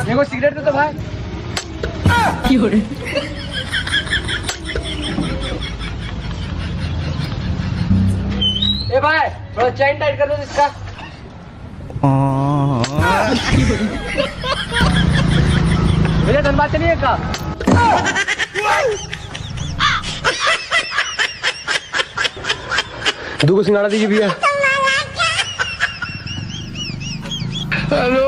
देखो सिगरेट दे तो भाई। ए भाई थोड़ा चेन टाइट कर दो इसका। भैया धनबाद चलिए का। दो को सिंगाड़ा दीजिए भैया। हेलो